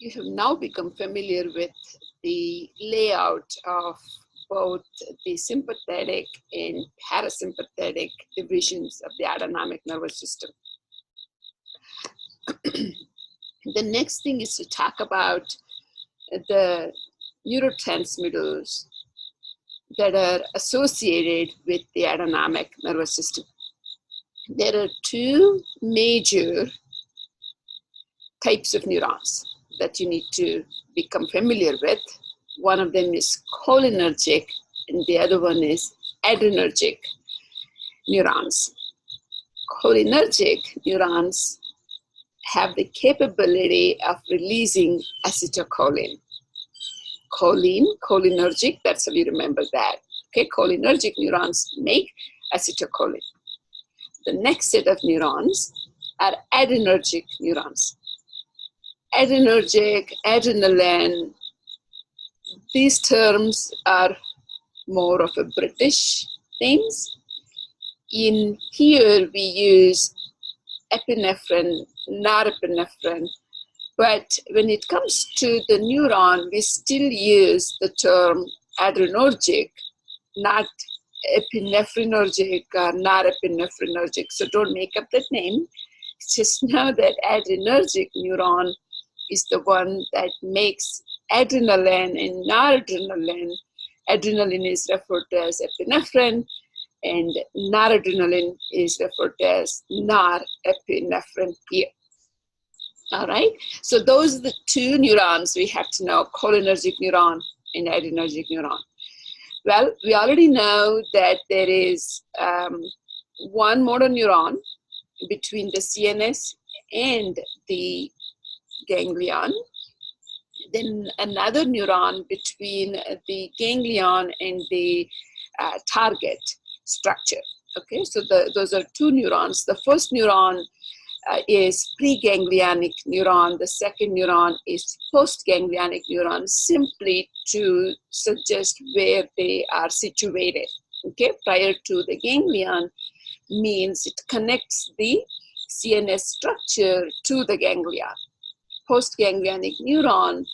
You have now become familiar with the layout of both the sympathetic and parasympathetic divisions of the autonomic nervous system. The next thing is to talk about the neurotransmitters that are associated with the autonomic nervous system. There are two major types of neurons that you need to become familiar with. One of them is cholinergic and the other one is adrenergic neurons. Cholinergic neurons have the capability of releasing acetylcholine. Cholinergic, that's how you remember that. Okay, cholinergic neurons make acetylcholine. The next set of neurons are adrenergic neurons. Adrenergic, adrenaline, these terms are more of a British names. In here we use epinephrine, norepinephrine, but when it comes to the neuron, we still use the term adrenergic, not epinephrinergic or norepinephrinergic. So don't make up that name. Just know that adrenergic neuron is the one that makes adrenaline and noradrenaline. Adrenaline is referred to as epinephrine, and noradrenaline is referred to as norepinephrine here. All right, so those are the two neurons we have to know, cholinergic neuron and adrenergic neuron. Well, we already know that there is one motor neuron between the CNS and the ganglion, then another neuron between the ganglion and the target structure. Okay, so those are two neurons. The first neuron is preganglionic neuron. The second neuron is postganglionic neuron, simply to suggest where they are situated. Okay, prior to the ganglion means it connects the CNS structure to the ganglion. Postganglionic neuron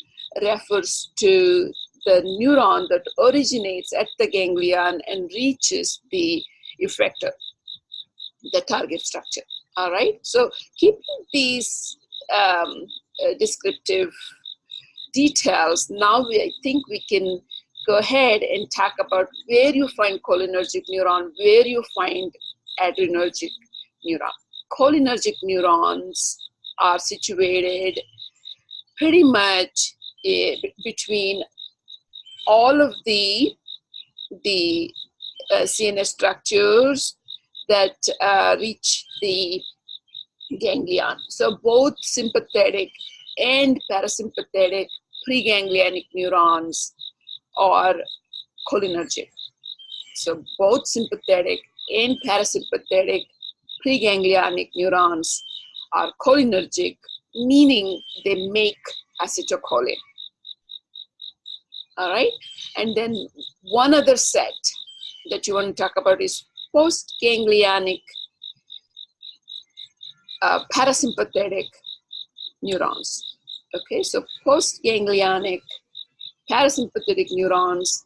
refers to the neuron that originates at the ganglion and reaches the effector, the target structure. All right, so keeping these descriptive details, now I think we can go ahead and talk about where you find cholinergic neuron, where you find adrenergic neuron. Cholinergic neurons are situated pretty much between all of the CNS structures that reach the ganglion. So both sympathetic and parasympathetic preganglionic neurons are cholinergic. So both sympathetic and parasympathetic preganglionic neurons are cholinergic, meaning they make acetylcholine. All right, and then one other set that you want to talk about is postganglionic parasympathetic neurons. Okay, so postganglionic parasympathetic neurons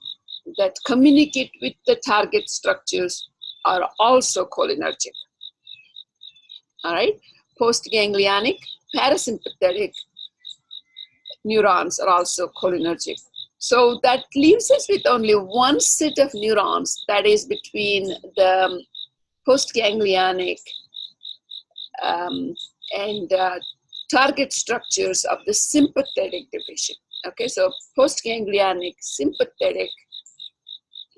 that communicate with the target structures are also cholinergic. All right, postganglionic parasympathetic neurons are also cholinergic. So that leaves us with only one set of neurons, that is between the postganglionic and target structures of the sympathetic division. Okay, so postganglionic sympathetic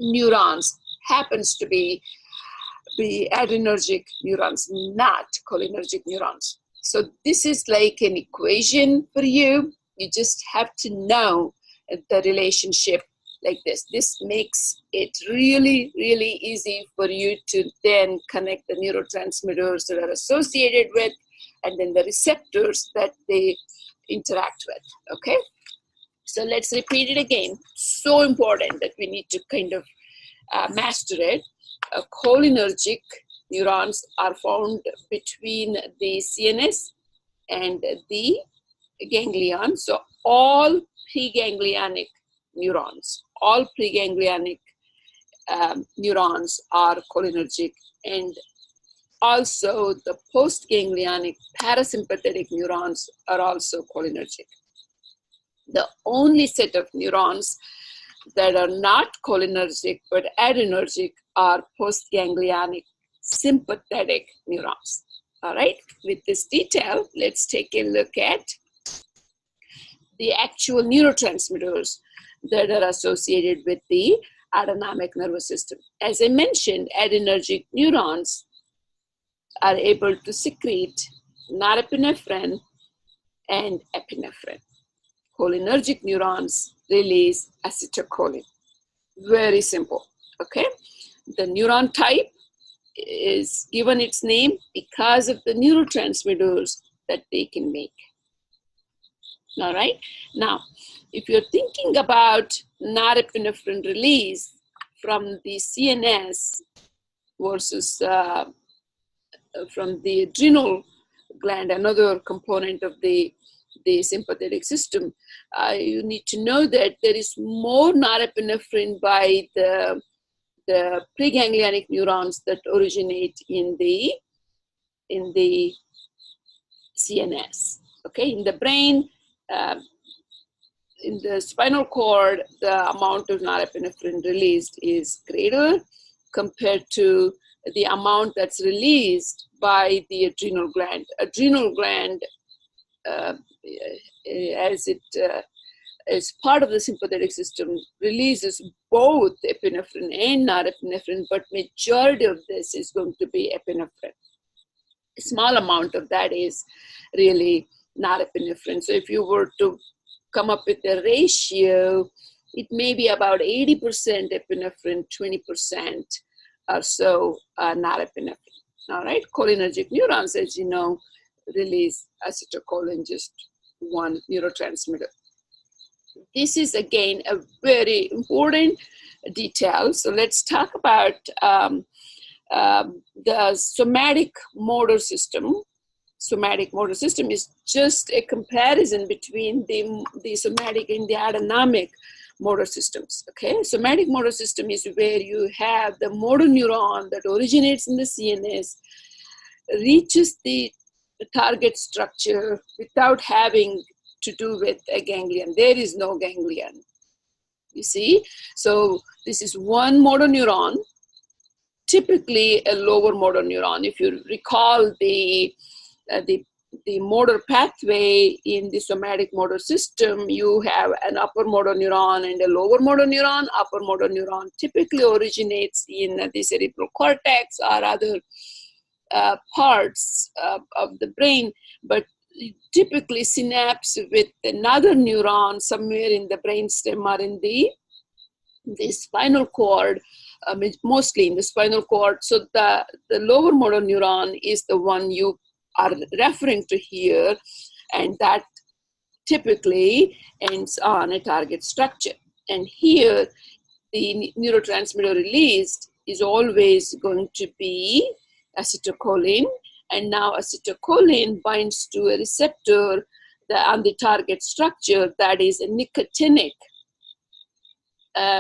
neurons happens to be the adrenergic neurons, not cholinergic neurons. So this is like an equation for you. You just have to know the relationship like this. This makes it really, really easy for you to then connect the neurotransmitters that are associated with and then the receptors that they interact with, okay? So let's repeat it again. So important that we need to kind of master it. Cholinergic neurons are found between the CNS and the ganglion. So all preganglionic neurons, neurons are cholinergic, and also the postganglionic parasympathetic neurons are also cholinergic. The only set of neurons that are not cholinergic but adrenergic are postganglionic sympathetic neurons. All right, with this detail, let's take a look at the actual neurotransmitters that are associated with the autonomic nervous system. As I mentioned, adrenergic neurons are able to secrete norepinephrine and epinephrine. Cholinergic neurons release acetylcholine. Very simple, okay? The neuron type is given its name because of the neurotransmitters that they can make. All right, now, if you're thinking about norepinephrine release from the CNS versus from the adrenal gland, another component of the sympathetic system, you need to know that there is more norepinephrine by the preganglionic neurons that originate in the CNS. Okay, in the brain, in the spinal cord, the amount of norepinephrine released is greater compared to the amount that's released by the adrenal gland. Adrenal gland, as part of the sympathetic system, releases both epinephrine and norepinephrine, but majority of this is going to be epinephrine. A small amount of that is really norepinephrine. So if you were to come up with a ratio, it may be about 80% epinephrine, 20% or so norepinephrine. All right, cholinergic neurons, as you know, release acetylcholine, just one neurotransmitter. This is again a very important detail. So let's talk about the somatic motor system. Somatic motor system is just a comparison between the somatic and the autonomic motor systems. Okay, somatic motor system is where you have the motor neuron that originates in the CNS, reaches the target structure without having to do with a ganglion. There is no ganglion, you see. So this is one motor neuron, typically a lower motor neuron. If you recall the motor pathway in the somatic motor system, you have an upper motor neuron and a lower motor neuron. Upper motor neuron typically originates in the cerebral cortex or other parts of the brain, but typically synapse with another neuron somewhere in the brainstem or in the spinal cord, mostly in the spinal cord. So the lower motor neuron is the one you are referring to here, and that typically ends on a target structure. And here, the neurotransmitter released is always going to be acetylcholine, and now acetylcholine binds to a receptor on the target structure that is a nicotinic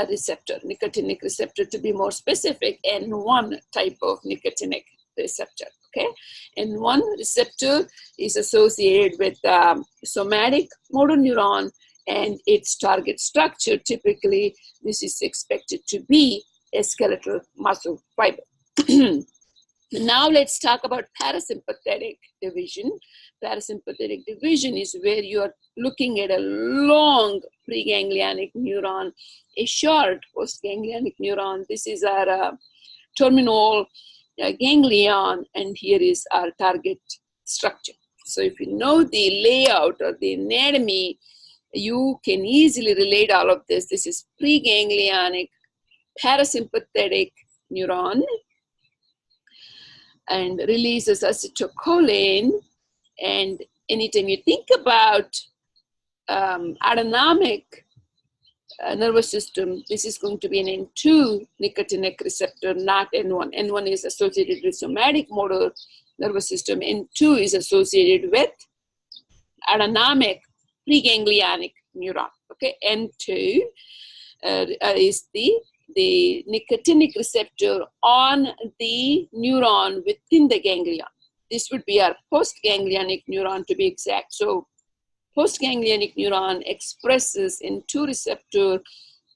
receptor, to be more specific, N1 type of nicotinic receptor. Okay, N1 receptor is associated with somatic motor neuron and its target structure. Typically, this is expected to be a skeletal muscle fiber. Now let's talk about parasympathetic division. Parasympathetic division is where you are looking at a long preganglionic neuron, a short postganglionic neuron. This is our terminal ganglion, and here is our target structure. So if you know the layout or the anatomy, you can easily relate all of this. This is preganglionic parasympathetic neuron and releases acetylcholine. And anytime you think about autonomic nervous system, this is going to be an N2 nicotinic receptor, not N1. N1 is associated with somatic motor nervous system. N2 is associated with autonomic preganglionic neuron. Okay, N2 is the nicotinic receptor on the neuron within the ganglion. This would be our postganglionic neuron to be exact. So postganglionic neuron expresses N2 receptor.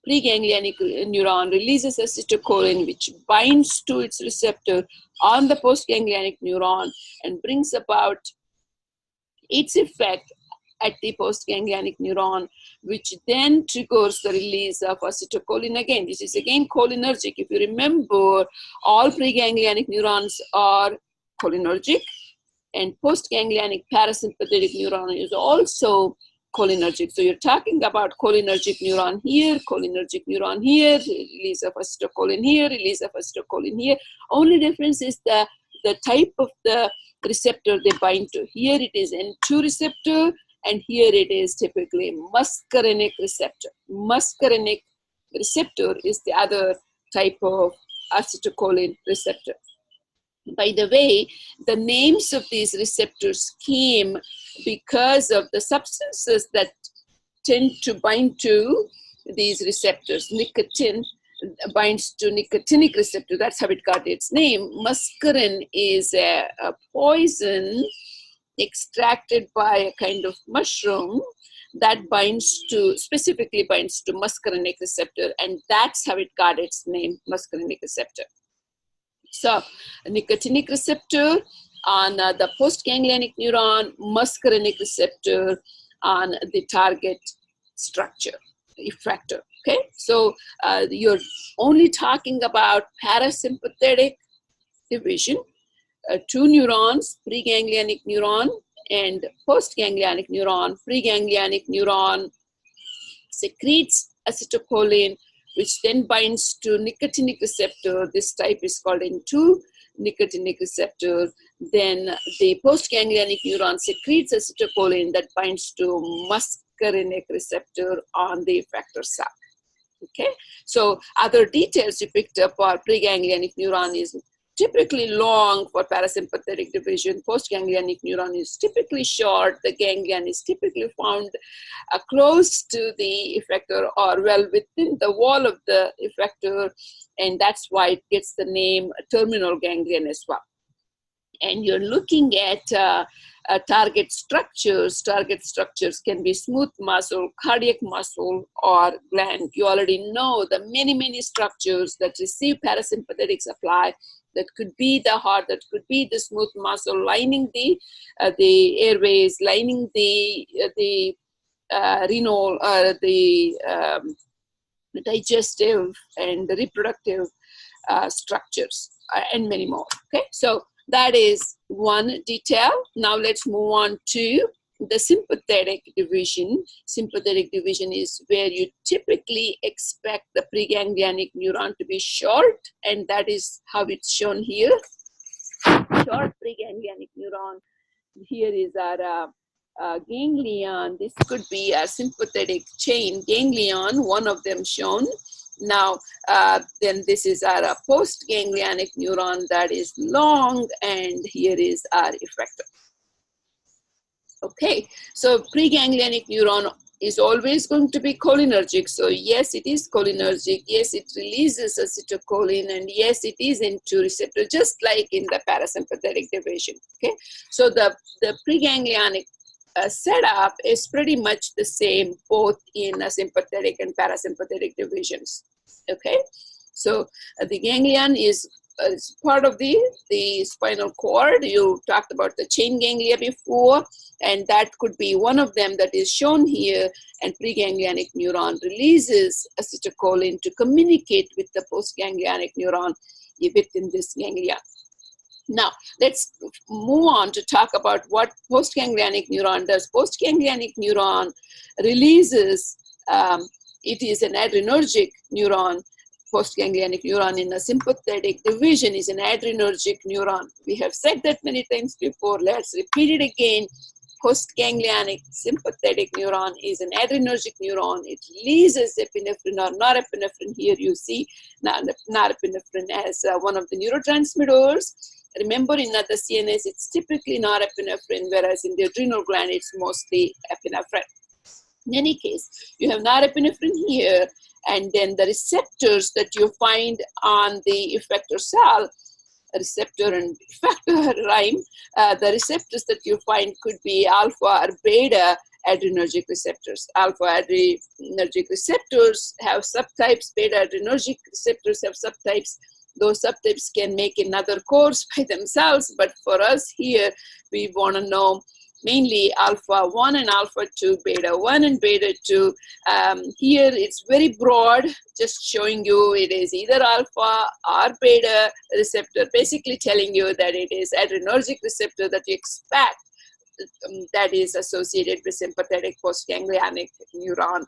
Preganglionic neuron releases acetylcholine, which binds to its receptor on the postganglionic neuron and brings about its effect at the postganglionic neuron, which then triggers the release of acetylcholine again. This is again cholinergic. If you remember, all preganglionic neurons are cholinergic, and postganglionic parasympathetic neuron is also cholinergic. So you're talking about cholinergic neuron here, release of acetylcholine here, release of acetylcholine here. Only difference is the type of the receptor they bind to. Here it is N2 receptor, and here it is typically muscarinic receptor. Muscarinic receptor is the other type of acetylcholine receptor. By the way, the names of these receptors came because of the substances that tend to bind to these receptors. Nicotine binds to nicotinic receptor. That's how it got its name. Muscarine is a poison extracted by a kind of mushroom that specifically binds to muscarinic receptor, and that's how it got its name, muscarinic receptor. So, nicotinic receptor on the postganglionic neuron, muscarinic receptor on the target structure, effector. Okay, so you're only talking about parasympathetic division. Two neurons, preganglionic neuron and postganglionic neuron. Preganglionic neuron secretes acetylcholine, which then binds to nicotinic receptor. This type is called N2 nicotinic receptor. Then the postganglionic neuron secretes acetylcholine that binds to muscarinic receptor on the effector side. Okay, so other details you picked up are preganglionic neuron is typically long for parasympathetic division. Postganglionic neuron is typically short. The ganglion is typically found close to the effector or well within the wall of the effector, and that's why it gets the name terminal ganglion as well. And you're looking at target structures. Target structures can be smooth muscle, cardiac muscle, or gland. You already know the many structures that receive parasympathetic supply. That could be the heart, that could be the smooth muscle lining the airways, lining the renal, the digestive and the reproductive structures, and many more. Okay, so that is one detail. Now let's move on to the sympathetic division. Sympathetic division is where you typically expect the preganglionic neuron to be short, and that is how it's shown here. Short preganglionic neuron. Here is our ganglion. This could be a sympathetic chain ganglion, one of them shown. Now, then this is our postganglionic neuron that is long, and here is our effector. Okay, so preganglionic neuron is always going to be cholinergic. So yes, it is cholinergic. Yes, it releases acetylcholine, and yes, it is N2 receptor, just like in the parasympathetic division. Okay, so the preganglionic setup is pretty much the same both in sympathetic and parasympathetic divisions. Okay, so the ganglion is part of the spinal cord. You talked about the chain ganglia before, and that could be one of them that is shown here. And preganglionic neuron releases acetylcholine to communicate with the postganglionic neuron within this ganglia. Now, let's move on to talk about what postganglionic neuron does. Postganglionic neuron releases, it is an adrenergic neuron. Postganglionic neuron in a sympathetic division is an adrenergic neuron. We have said that many times before. Let's repeat it again. Postganglionic sympathetic neuron is an adrenergic neuron. It releases epinephrine or norepinephrine. Here you see norepinephrine as one of the neurotransmitters. Remember, in the CNS, it's typically norepinephrine, whereas in the adrenal gland, it's mostly epinephrine. In any case, you have norepinephrine here, and then the receptors that you find on the effector cell, receptor and effector rhyme, the receptors that you find could be alpha or beta adrenergic receptors. Alpha adrenergic receptors have subtypes, beta adrenergic receptors have subtypes. Those subtypes can make another course by themselves, but for us here, we want to know mainly alpha 1 and alpha 2, beta 1 and beta 2. Here it's very broad, just showing you it is either alpha or beta receptor, basically telling you that it is adrenergic receptor that you expect that is associated with sympathetic postganglionic neuron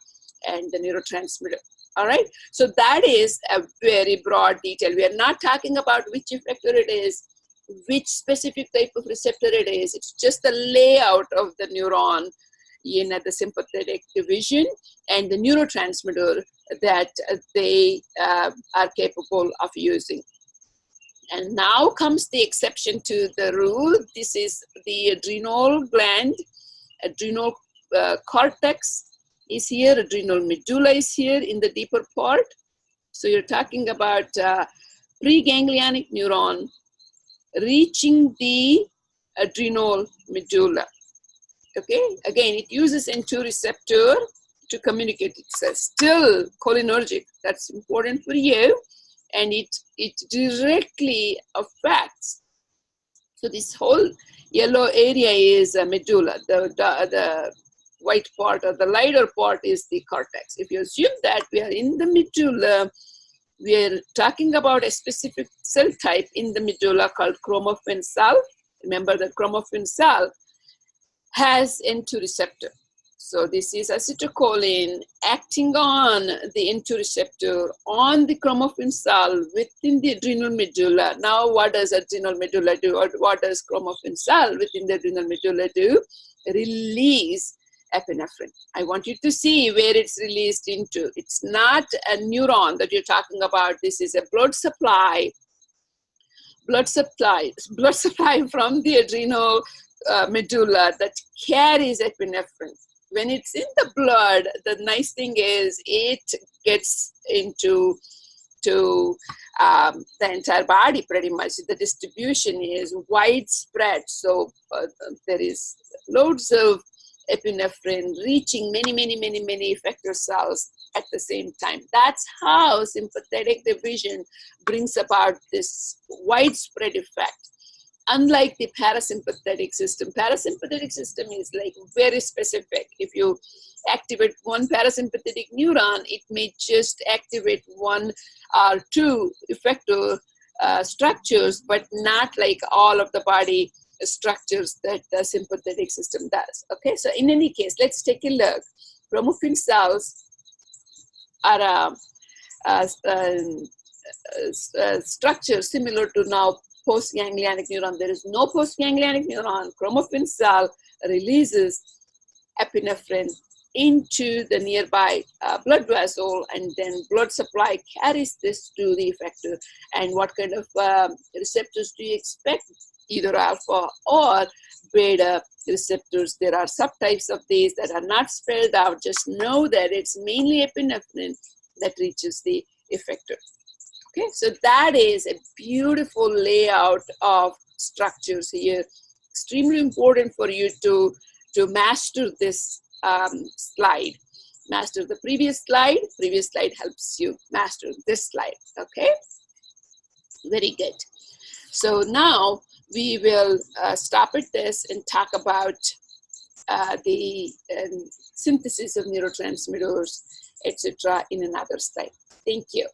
and the neurotransmitter. All right, so that is a very broad detail. We are not talking about which effector it is, which specific type of receptor it is. It's just the layout of the neuron in the sympathetic division and the neurotransmitter that they are capable of using. And now comes the exception to the rule. This is the adrenal gland. Adrenal cortex is here. Adrenal medulla is here in the deeper part. So you're talking about preganglionic neuron reaching the adrenal medulla. Okay, again, it uses N2 receptor to communicate. It's still cholinergic. That's important for you. And it directly affects. So this whole yellow area is a medulla. The white part or the lighter part is the cortex. If you assume that we are in the medulla, we are talking about a specific cell type in the medulla called chromaffin cell. Remember that chromaffin cell has N2 receptor. So this is acetylcholine acting on the N2 receptor on the chromaffin cell within the adrenal medulla. Now what does adrenal medulla do, or what does chromaffin cell within the adrenal medulla do? Release epinephrine. I want you to see where it's released into. It's not a neuron that you're talking about. This is a blood supply from the adrenal medulla that carries epinephrine. When it's in the blood, the nice thing is it gets into the entire body pretty much. The distribution is widespread. So there is loads of epinephrine reaching many effector cells at the same time. That's how sympathetic division brings about this widespread effect. Unlike the parasympathetic system is like very specific. If you activate one parasympathetic neuron, it may just activate one or two effector structures, but not like all of the body structures that the sympathetic system does. Okay, so in any case, let's take a look. Chromaffin cells are structures similar to now postganglionic neuron. There is no postganglionic neuron. Chromaffin cell releases epinephrine into the nearby blood vessel, and then blood supply carries this to the effector. And what kind of receptors do you expect? Either alpha or beta receptors. There are subtypes of these that are not spelled out. Just know that it's mainly epinephrine that reaches the effector. Okay, so that is a beautiful layout of structures here. Extremely important for you to master this slide. Master the previous slide. Previous slide helps you master this slide. Okay, very good. So now we will stop at this and talk about the synthesis of neurotransmitters, etc. in another slide. Thank you.